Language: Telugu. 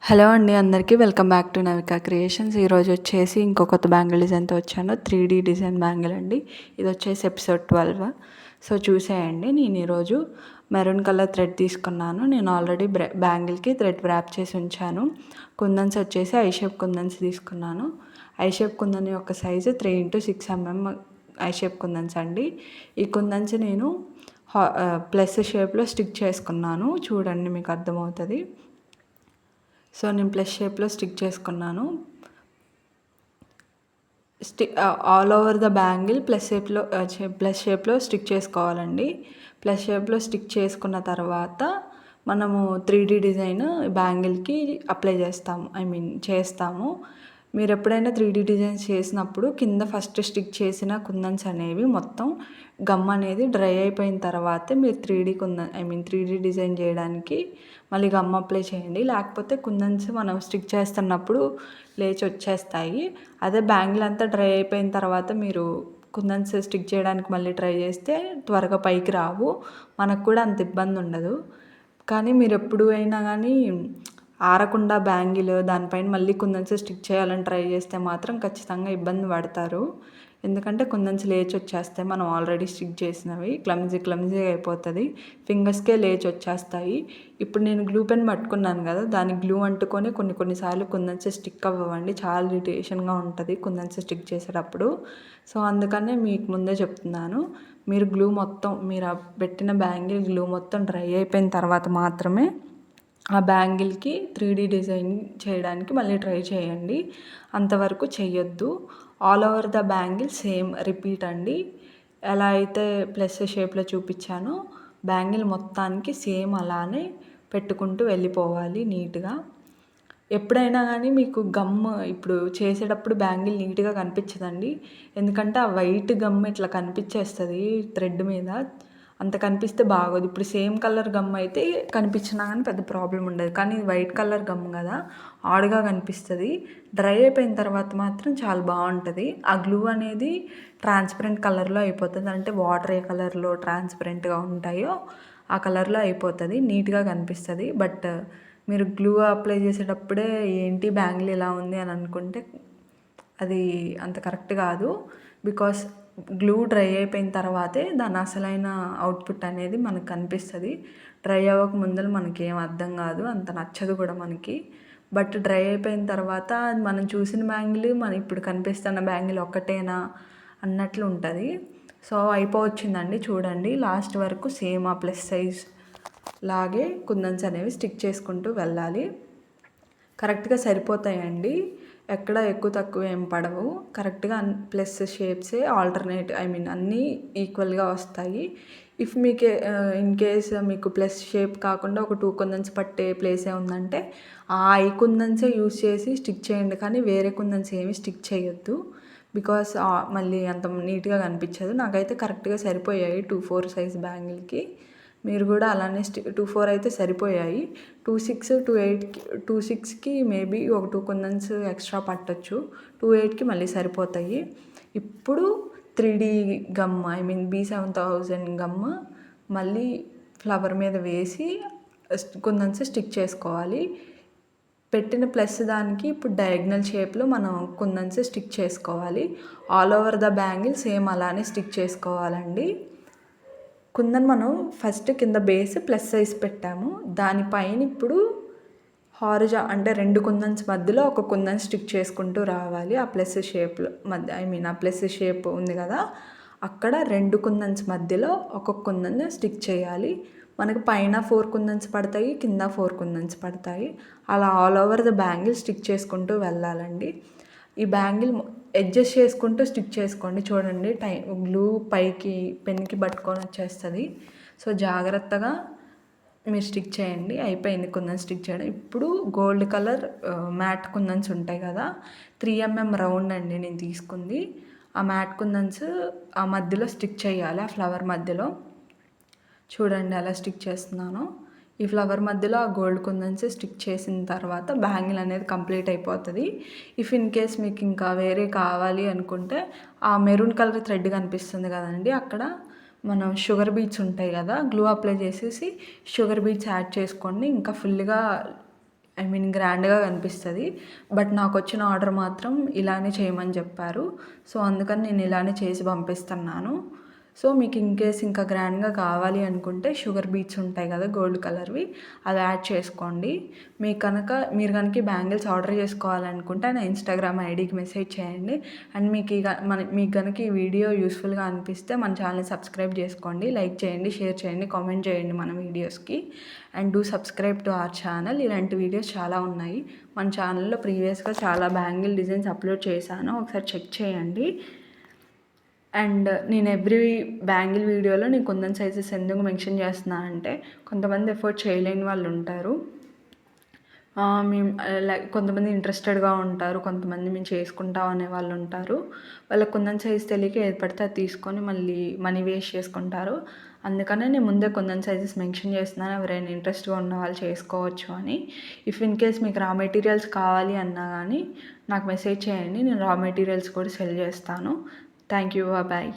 హలో అండి, అందరికీ welcome back to Navika creations. ఈరోజు వచ్చేసి ఇంకో కొత్త బ్యాంగిల్ డిజైన్తో వచ్చాను. 3D డిజైన్ బ్యాంగిల్ అండి. ఇది వచ్చేసి ఎపిసోడ్ 12. సో చూసేయండి. నేను ఈరోజు మెరూన్ కలర్ థ్రెడ్ తీసుకున్నాను. నేను ఆల్రెడీ బ్యాంగిల్కి థ్రెడ్ ర్యాప్ చేసి ఉంచాను. కుందన్స్ వచ్చేసి ఐ షేప్ కుందన్స్ తీసుకున్నాను. ఐ షేప్ కుందన్ యొక్క size 3x6 mm I shape kundans అండి. ఈ కుందన్స్ నేను ప్లస్ షేప్లో స్టిక్ చేసుకున్నాను. చూడండి, మీకు అర్థమవుతుంది. సో నేను ప్లస్ షేప్లో స్టిక్ చేసుకున్నాను. All over the bangle plus షేప్లో స్టిక్ చేసుకోవాలండి. ప్లస్ షేప్లో స్టిక్ చేసుకున్న తర్వాత మనము 3D డిజైన్ బ్యాంగిల్కి అప్లై చేస్తాము. మీరు ఎప్పుడైనా 3D డిజైన్స్ చేసినప్పుడు కింద ఫస్ట్ స్టిక్ చేసిన కుందన్స్ అనేవి మొత్తం గమ్ అనేది డ్రై అయిపోయిన తర్వాతే మీరు 3D డిజైన్ చేయడానికి మళ్ళీ గమ్ అప్లై చేయండి. లేకపోతే కుందన్స్ మనం స్టిక్ చేస్తున్నప్పుడు లేచి వచ్చేస్తాయి. అదే బ్యాంగిల్ అంతా డ్రై అయిపోయిన తర్వాత మీరు కుందన్స్ స్టిక్ చేయడానికి మళ్ళీ ట్రై చేస్తే త్వరగా పైకి రావు. మనకు కూడా అంత ఇబ్బంది ఉండదు. కానీ మీరు ఎప్పుడు అయినా కానీ ఆరకుండా బ్యాంగిల్ దానిపైన మళ్ళీ కుందన్స్ స్టిక్ చేయాలని ట్రై చేస్తే మాత్రం ఖచ్చితంగా ఇబ్బంది పడతారు. ఎందుకంటే కుందన్స్ లేచి వచ్చేస్తాయి. మనం ఆల్రెడీ స్టిక్ చేసినవి క్లమ్జీగా అయిపోతుంది. ఫింగర్స్కే లేచి వచ్చేస్తాయి. ఇప్పుడు నేను గ్లూ పెన్ పట్టుకున్నాను కదా, దానికి గ్లూ అంటుకొని కొన్నిసార్లు కుందన్స్ స్టిక్ అవ్వండి. చాలా ఇరిటేషన్గా ఉంటుంది కుందన్స్ స్టిక్ చేసేటప్పుడు. సో అందుకనే మీకు ముందే చెప్తున్నాను, మీరు మీరు పెట్టిన బ్యాంగిల్ గ్లూ మొత్తం డ్రై అయిపోయిన తర్వాత మాత్రమే ఆ బ్యాంగిల్కి 3D డిజైన్ చేయడానికి మళ్ళీ ట్రై చేయండి. అంతవరకు చెయ్యొద్దు. All over the bangle same repeat అండి. ఎలా అయితే ప్లస్ షేప్లో చూపించానో బ్యాంగిల్ మొత్తానికి సేమ్ అలానే పెట్టుకుంటూ వెళ్ళిపోవాలి నీట్గా. ఎప్పుడైనా కానీ మీకు గమ్ ఇప్పుడు చేసేటప్పుడు బ్యాంగిల్ నీట్గా కనిపించదండి. ఎందుకంటే ఆ వైట్ గమ్ ఇట్లా కనిపించేస్తుంది థ్రెడ్ మీద. అంత కనిపిస్తే బాగోదు. ఇప్పుడు సేమ్ కలర్ గమ్ అయితే కనిపించినా కానీ పెద్ద ప్రాబ్లం ఉండదు. కానీ వైట్ కలర్ గమ్ కదా, ఆడుగా కనిపిస్తుంది. డ్రై అయిపోయిన తర్వాత మాత్రం చాలా బాగుంటుంది. ఆ గ్లూ అనేది ట్రాన్స్పరెంట్ కలర్లో అయిపోతుంది. అంటే వాటర్ ఏ కలర్లో ట్రాన్స్పరెంట్గా ఉంటాయో ఆ కలర్లో అయిపోతుంది. నీట్గా కనిపిస్తుంది. బట్ మీరు గ్లూ అప్లై చేసేటప్పుడే ఏంటి బ్యాంగిల్ ఇలా ఉంది అని అనుకుంటే అది అంత కరెక్ట్ కాదు. బికాస్ గ్లూ డ్రై అయిపోయిన తర్వాతే దాని అసలైన అవుట్పుట్ అనేది మనకు కనిపిస్తుంది. డ్రై అవ్వక ముందర మనకి ఏం అర్థం కాదు, అంత నచ్చదు కూడా మనకి. బట్ డ్రై అయిపోయిన తర్వాత మనం చూసిన బ్యాంగిల్ మన ఇప్పుడు కనిపిస్తున్న బ్యాంగిల్ ఒక్కటేనా అన్నట్లు ఉంటుంది. సో అయిపోవచ్చిందండి. చూడండి, లాస్ట్ వరకు సేమ్ ఆ ప్లస్ సైజ్ లాగే కుందన్స్ అనేవి స్టిక్ చేసుకుంటూ వెళ్ళాలి. కరెక్ట్గా సరిపోతాయండి. ఎక్కడ ఎక్కువ తక్కువ ఏం పడవు. కరెక్ట్గా ప్లస్ షేప్సే అన్నీ ఈక్వల్గా వస్తాయి. ఇఫ్ మీకు ఇన్ కేస్ మీకు ప్లస్ షేప్ కాకుండా ఒక 2 కుందన్స్ పట్టే ప్లేసే ఉందంటే ఆ ఐ కుందన్సే యూస్ చేసి స్టిక్ చేయండి. కానీ వేరే కుందన్స్ ఏమి స్టిక్ చేయొద్దు. బికాస్ మళ్ళీ అంత నీట్గా కనిపించదు. నాకైతే కరెక్ట్గా సరిపోయాయి 2-4 సైజ్ బ్యాంగిల్కి. మీరు కూడా అలానే 2-4 అయితే సరిపోయాయి. 2-6కి మేబీ ఒక 2 కుందన్స్ ఎక్స్ట్రా పట్టొచ్చు. 2-8కి మళ్ళీ సరిపోతాయి. ఇప్పుడు 3D గమ్ B7000 గమ్ మళ్ళీ ఫ్లవర్ మీద వేసి కుందన్స్ స్టిక్ చేసుకోవాలి. పెట్టిన ప్లస్ దానికి ఇప్పుడు డయాగ్నల్ షేప్లో మనం కుందన్స్ స్టిక్ చేసుకోవాలి. All over the bangle same అలానే స్టిక్ చేసుకోవాలండి. కుందన్ మనం ఫస్ట్ కింద బేస్ ప్లస్ సైజ్ పెట్టాము. దానిపైన ఇప్పుడు అంటే 2 కుందన్స్ మధ్యలో ఒక కుందన్ స్టిక్ చేసుకుంటూ రావాలి. ఆ ప్లస్ షేప్లో ఆ ప్లస్ షేప్ ఉంది కదా, అక్కడ 2 కుందన్స్ మధ్యలో ఒక కుందన్ స్టిక్ చేయాలి. మనకు పైన 4 కుందన్స్ పడతాయి, కింద 4 కుందన్స్ పడతాయి. అలా all over the bangle stick చేసుకుంటూ వెళ్ళాలండి. ఈ బ్యాంగిల్ అడ్జస్ట్ చేసుకుంటూ స్టిక్ చేసుకోండి. చూడండి, గ్లూ పైకి పెన్కి పట్టుకొని వచ్చేస్తుంది. సో జాగ్రత్తగా మీరు స్టిక్ చేయండి. అయిపోయింది కుందన్ స్టిక్ చేయడం. ఇప్పుడు గోల్డ్ కలర్ మ్యాట్ కుందన్స్ ఉంటాయి కదా, 3 mm రౌండ్ అండి నేను తీసుకుంది. ఆ మ్యాట్ కుందన్స్ ఆ మధ్యలో స్టిక్ చేయాలి. ఆ ఫ్లవర్ మధ్యలో చూడండి అలా స్టిక్ చేస్తున్నాను. ఈ ఫ్లవర్ మధ్యలో ఆ గోల్డ్ కుందన్స్ స్టిక్ చేసిన తర్వాత బ్యాంగిల్ అనేది కంప్లీట్ అయిపోతుంది. ఇఫ్ ఇన్ కేస్ మీకు ఇంకా వేరే కావాలి అనుకుంటే ఆ మెరూన్ కలర్ థ్రెడ్ కనిపిస్తుంది కదండి, అక్కడ మనం షుగర్ బీట్స్ ఉంటాయి కదా, గ్లూ అప్లై చేసేసి షుగర్ బీట్స్ యాడ్ చేసుకోండి. ఇంకా ఫుల్గా ఐ మీన్ గ్రాండ్గా కనిపిస్తుంది. బట్ నాకు వచ్చిన ఆర్డర్ మాత్రం ఇలానే చేయమని చెప్పారు. సో అందుకని నేను ఇలానే చేసి పంపిస్తున్నాను. సో మీకు ఇన్ కేస్ ఇంకా గ్రాండ్గా కావాలి అనుకుంటే షుగర్ బీట్స్ ఉంటాయి కదా గోల్డ్ కలర్వి, అవి యాడ్ చేసుకోండి. మీరు కనుక బ్యాంగిల్స్ ఆర్డర్ చేసుకోవాలనుకుంటే నా ఇన్స్టాగ్రామ్ ఐడికి మెసేజ్ చేయండి. అండ్ మీకు కనుక ఈ వీడియో యూస్ఫుల్గా అనిపిస్తే మన ఛానల్ని సబ్స్క్రైబ్ చేసుకోండి, లైక్ చేయండి, షేర్ చేయండి, కామెంట్ చేయండి మన వీడియోస్కి. And do subscribe to our channel. ఇలాంటి వీడియోస్ చాలా ఉన్నాయి మన ఛానల్లో. ప్రీవియస్గా చాలా బ్యాంగిల్ డిజైన్స్ అప్లోడ్ చేశాను, ఒకసారి చెక్ చేయండి. అండ్ నేను ఎవ్రీ బ్యాంగిల్ వీడియోలో నేను కుందన్ సైజెస్ ఎందుకు మెన్షన్ చేస్తున్నాను అంటే, కొంతమంది ఎఫోర్డ్ చేయలేని వాళ్ళు ఉంటారు. మేము లైక్ కొంతమంది ఇంట్రెస్టెడ్గా ఉంటారు, కొంతమంది మేము చేసుకుంటాం అనే వాళ్ళు ఉంటారు. వాళ్ళకి కుందన్ సైజ్ తెలియక ఏది పడితే అది తీసుకొని మళ్ళీ మనీ వేస్ట్ చేసుకుంటారు. అందుకనే నేను ముందే కుందన్ సైజెస్ మెన్షన్ చేస్తున్నాను, ఎవరైనా ఇంట్రెస్ట్గా ఉన్న వాళ్ళు చేసుకోవచ్చు అని. ఇఫ్ ఇన్ కేస్ మీకు రా మెటీరియల్స్ కావాలి అన్నా కానీ నాకు మెసేజ్ చేయండి, నేను రా మెటీరియల్స్ కూడా సెల్ చేస్తాను. Thank you, bye.